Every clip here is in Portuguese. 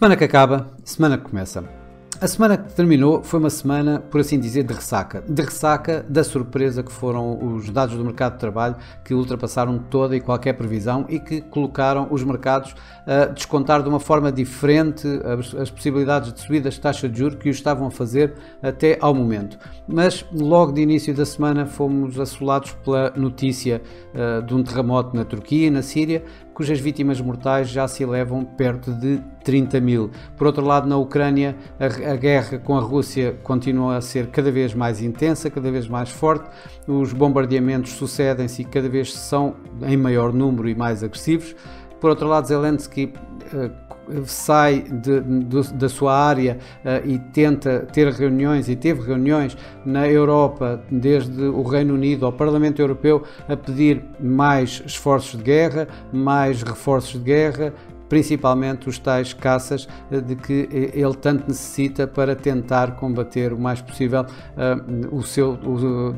Semana que acaba, semana que começa. A semana que terminou foi uma semana, por assim dizer, de ressaca. De ressaca da surpresa que foram os dados do mercado de trabalho que ultrapassaram toda e qualquer previsão e que colocaram os mercados a descontar de uma forma diferente as possibilidades de subidas de taxa de juros que o estavam a fazer até ao momento. Mas logo de início da semana fomos assolados pela notícia de um terremoto na Turquia e na Síria, cujas vítimas mortais já se elevam perto de 30 mil. Por outro lado, na Ucrânia, a guerra com a Rússia continua a ser cada vez mais intensa, cada vez mais forte. Os bombardeamentos sucedem-se e cada vez são em maior número e mais agressivos. Por outro lado, Zelensky sai da sua área e tenta ter reuniões, e teve reuniões na Europa, desde o Reino Unido ao Parlamento Europeu, a pedir mais esforços de guerra, mais reforços de guerra, principalmente os tais caças de que ele tanto necessita para tentar combater o mais possível,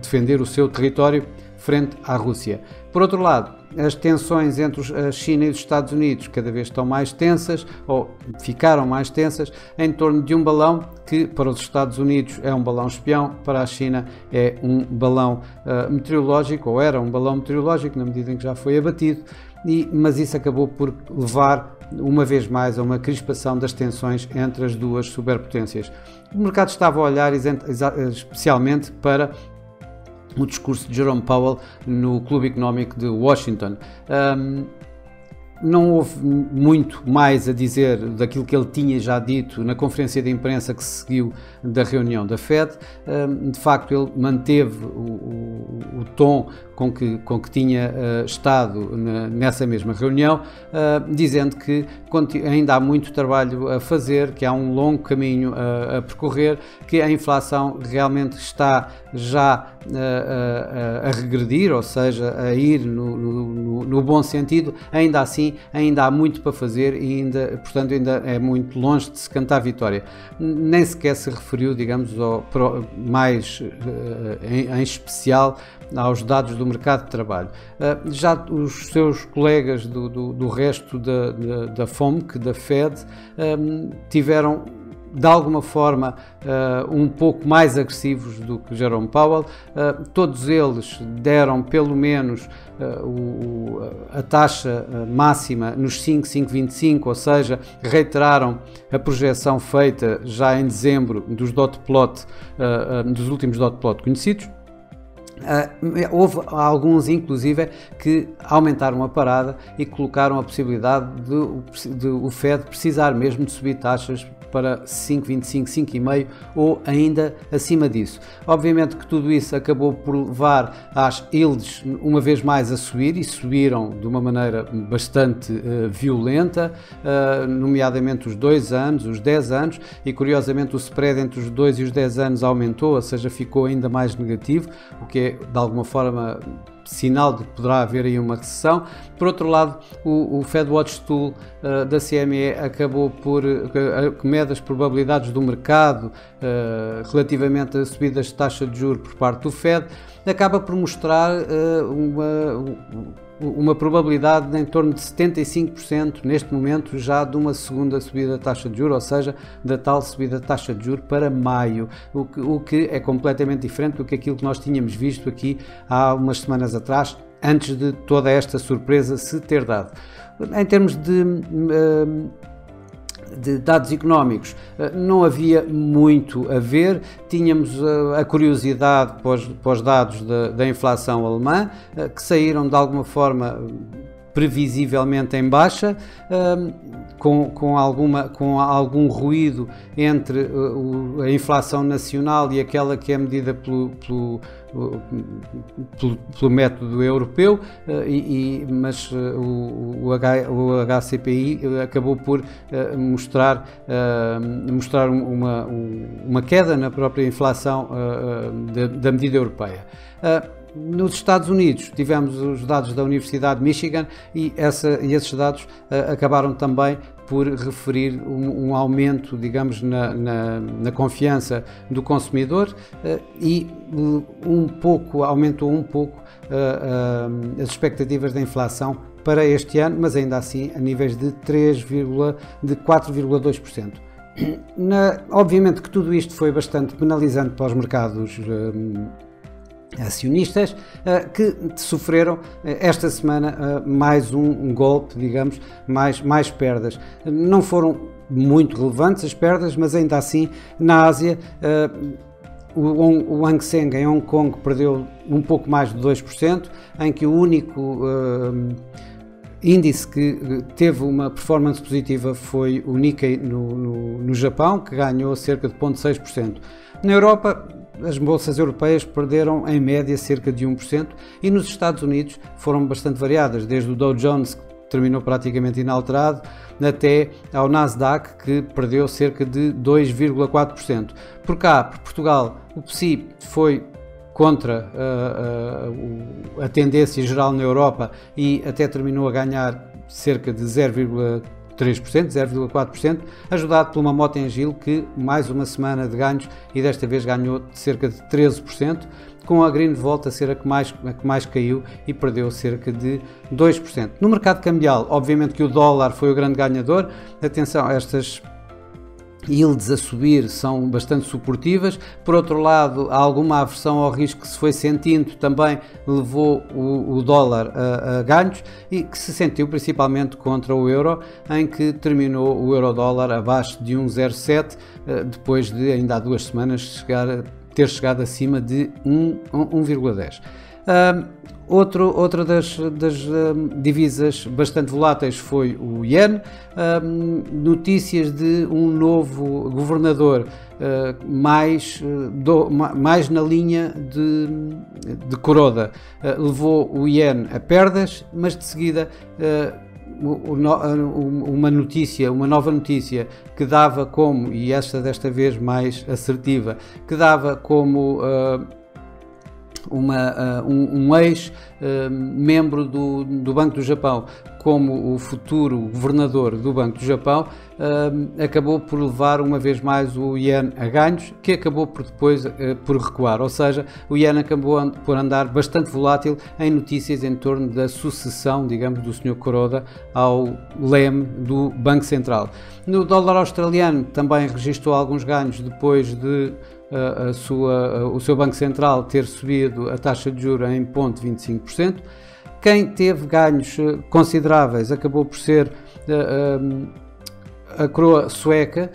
defender o seu território frente à Rússia. Por outro lado, as tensões entre a China e os Estados Unidos cada vez estão mais tensas, ou ficaram mais tensas, em torno de um balão que para os Estados Unidos é um balão espião, para a China é um balão meteorológico, ou era um balão meteorológico, na medida em que já foi abatido, mas isso acabou por levar uma vez mais a uma crispação das tensões entre as duas superpotências. O mercado estava a olhar especialmente para o discurso de Jerome Powell no Clube Económico de Washington. Não houve muito mais a dizer daquilo que ele tinha já dito na conferência de imprensa que se seguiu da reunião da Fed. De facto, ele manteve o tom com que tinha estado nessa mesma reunião, dizendo que ainda há muito trabalho a fazer, que há um longo caminho a percorrer, que a inflação realmente está já a regredir, ou seja, a ir no bom sentido. Ainda assim, ainda há muito para fazer e portanto, ainda é muito longe de se cantar vitória. Nem sequer se referiu, digamos, mais em especial aos dados do mercado de trabalho. Já os seus colegas do resto da FOMC, da Fed, tiveram de alguma forma um pouco mais agressivos do que Jerome Powell. Todos eles deram pelo menos a taxa máxima nos 5,25, ou seja, reiteraram a projeção feita já em dezembro dos dos últimos dot plot conhecidos. Houve alguns, inclusive, que aumentaram a parada e colocaram a possibilidade de o Fed precisar mesmo de subir taxas para 5,25, 5,5 ou ainda acima disso. Obviamente que tudo isso acabou por levar as yields uma vez mais a subir, e subiram de uma maneira bastante violenta, nomeadamente os 2 anos, os 10 anos, e curiosamente o spread entre os 2 e os 10 anos aumentou, ou seja, ficou ainda mais negativo, o que é de alguma forma sinal de que poderá haver aí uma recessão. Por outro lado, o FedWatch Tool da CME acabou por, que mede as probabilidades do mercado relativamente a subidas de taxa de juros por parte do Fed, acaba por mostrar uma probabilidade em torno de 75% neste momento já de uma segunda subida da taxa de juros, ou seja, da tal subida da taxa de juros para maio, o que é completamente diferente do que aquilo que nós tínhamos visto aqui há umas semanas atrás, antes de toda esta surpresa se ter dado. Em termos de dados económicos, não havia muito a ver. Tínhamos a curiosidade para os dados da inflação alemã, que saíram de alguma forma previsivelmente em baixa, com algum ruído entre a inflação nacional e aquela que é medida pelo método europeu, mas o HCPI acabou por mostrar uma queda na própria inflação da medida europeia. Nos Estados Unidos tivemos os dados da Universidade de Michigan e esses dados acabaram também por referir um aumento, digamos, na confiança do consumidor e aumentou um pouco as expectativas da inflação para este ano, mas ainda assim a níveis de 4,2%. Obviamente que tudo isto foi bastante penalizante para os mercados acionistas, que sofreram esta semana mais um golpe, digamos, mais perdas. Não foram muito relevantes as perdas, mas ainda assim na Ásia o Hang Seng em Hong Kong perdeu um pouco mais de 2%, em que o único índice que teve uma performance positiva foi o Nikkei no Japão, que ganhou cerca de 0,6%. Na Europa, as bolsas europeias perderam em média cerca de 1%, e nos Estados Unidos foram bastante variadas, desde o Dow Jones, que terminou praticamente inalterado, até ao Nasdaq, que perdeu cerca de 2,4%. Por cá, por Portugal, o PSI foi contra a tendência geral na Europa e até terminou a ganhar cerca de 0,3%, 0,4%, ajudado por uma Mota-Engil que mais uma semana de ganhos e desta vez ganhou cerca de 13%, com a Green volta a ser a que mais caiu e perdeu cerca de 2%. No mercado cambial, obviamente que o dólar foi o grande ganhador. Atenção, estas yields a subir são bastante suportivas. Por outro lado, alguma aversão ao risco que se foi sentindo também levou o dólar a ganhos, e que se sentiu principalmente contra o euro, em que terminou o euro-dólar abaixo de 1,07, depois de ainda há 2 semanas ter chegado acima de 1,10. Outra das divisas bastante voláteis foi o Yen. Notícias de um novo governador mais na linha de Kuroda levou o Yen a perdas, mas de seguida uma nova notícia que dava como, e desta vez mais assertiva, que dava como um ex-membro do Banco do Japão como o futuro governador do Banco do Japão, acabou por levar uma vez mais o Yen a ganhos, que acabou depois por recuar, ou seja, o Yen acabou por andar bastante volátil em notícias em torno da sucessão, digamos, do Sr. Kuroda ao leme do Banco Central. No dólar australiano também registrou alguns ganhos depois de o seu Banco Central ter subido a taxa de juros em 0,25%. Quem teve ganhos consideráveis acabou por ser a coroa sueca,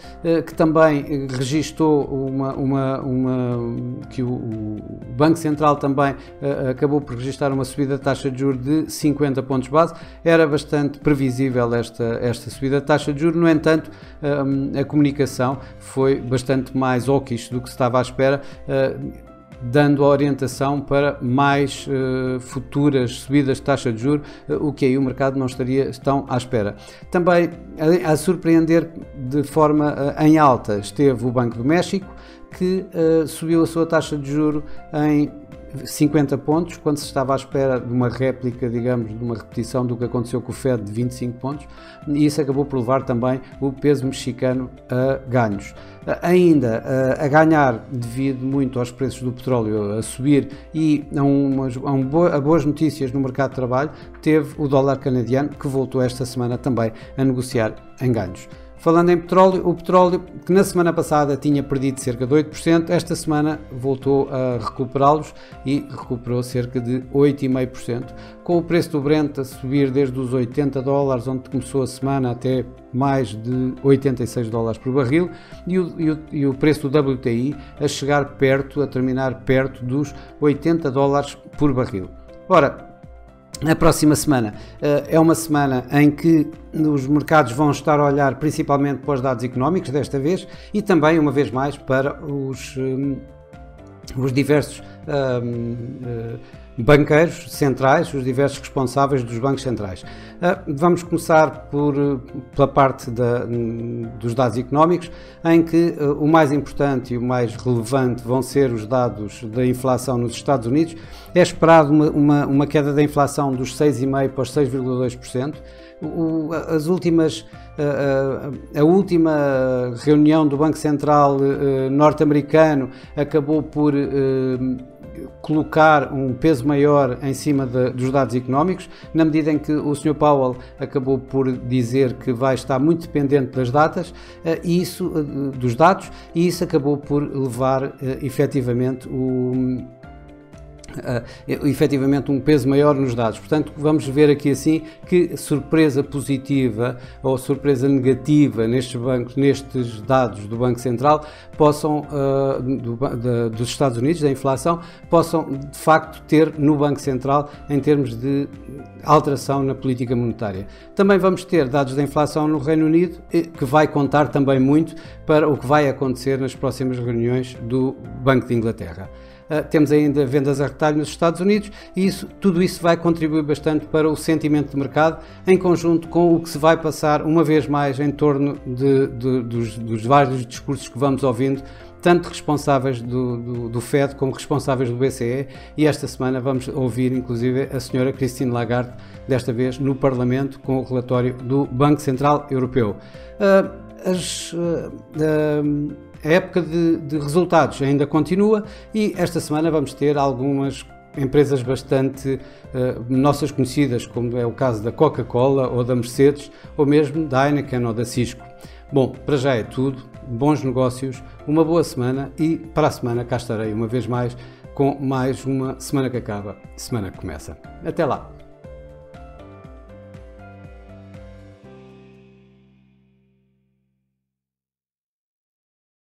que também registou que o Banco Central também acabou por registrar uma subida de taxa de juros de 50 pontos base. Era bastante previsível esta subida de taxa de juros, no entanto, a comunicação foi bastante mais hawkish do que se estava à espera, dando a orientação para mais futuras subidas de taxa de juros, o que aí o mercado não estaria tão à espera. Também a surpreender de forma em alta esteve o Banco do México, que subiu a sua taxa de juros em 50 pontos, quando se estava à espera de uma réplica, digamos, de uma repetição do que aconteceu com o Fed de 25 pontos, e isso acabou por levar também o peso mexicano a ganhos. Ainda a ganhar, devido muito aos preços do petróleo a subir e a boas notícias no mercado de trabalho, teve o dólar canadiano, que voltou esta semana também a negociar em ganhos. Falando em petróleo, o petróleo, que na semana passada tinha perdido cerca de 8%, esta semana voltou a recuperá-los e recuperou cerca de 8,5%, com o preço do Brent a subir desde os $80, onde começou a semana, até mais de $86 por barril, e o preço do WTI a terminar perto dos $80 por barril. Ora, a próxima semana é uma semana em que os mercados vão estar a olhar principalmente para os dados económicos desta vez, e também, uma vez mais, para os diversos banqueiros centrais, os diversos responsáveis dos bancos centrais. Vamos começar pela parte dos dados económicos, em que o mais importante e o mais relevante vão ser os dados da inflação nos Estados Unidos. É esperado uma queda da inflação dos 6,5% para os 6,2%. A última reunião do Banco Central norte-americano acabou por colocar um peso maior em cima dos dados económicos, na medida em que o Sr. Powell acabou por dizer que vai estar muito dependente das datas, dos dados, e isso acabou por levar efetivamente um peso maior nos dados. Portanto, vamos ver aqui assim que surpresa positiva ou surpresa negativa nestes dados do Banco Central dos Estados Unidos, da inflação, possam de facto ter no Banco Central em termos de alteração na política monetária. Também vamos ter dados da inflação no Reino Unido, que vai contar também muito para o que vai acontecer nas próximas reuniões do Banco de Inglaterra. Temos ainda vendas a retalho nos Estados Unidos e tudo isso vai contribuir bastante para o sentimento de mercado, em conjunto com o que se vai passar uma vez mais em torno dos vários discursos que vamos ouvindo, tanto responsáveis do FED como responsáveis do BCE, e esta semana vamos ouvir inclusive a senhora Christine Lagarde, desta vez no Parlamento, com o relatório do Banco Central Europeu. A época de resultados ainda continua e esta semana vamos ter algumas empresas bastante nossas conhecidas, como é o caso da Coca-Cola ou da Mercedes, ou mesmo da Heineken ou da Cisco. Bom, para já é tudo, bons negócios, uma boa semana e para a semana cá estarei uma vez mais com mais uma semana que acaba, semana que começa. Até lá!